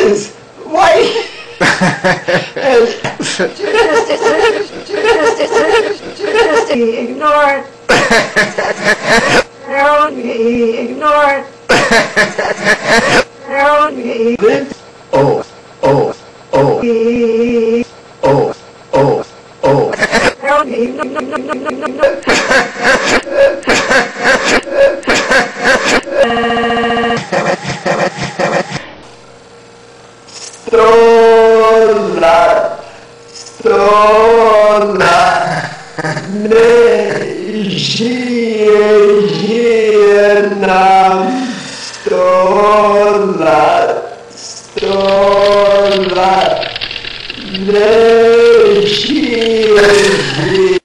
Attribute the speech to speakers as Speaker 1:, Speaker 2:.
Speaker 1: is white.
Speaker 2: Just ignored. Don't be ignored. Don't be
Speaker 1: Oh, oh, oh, oh, oh, oh.
Speaker 2: don't be no.
Speaker 1: Stola, ne żyje nam stola, ne żyje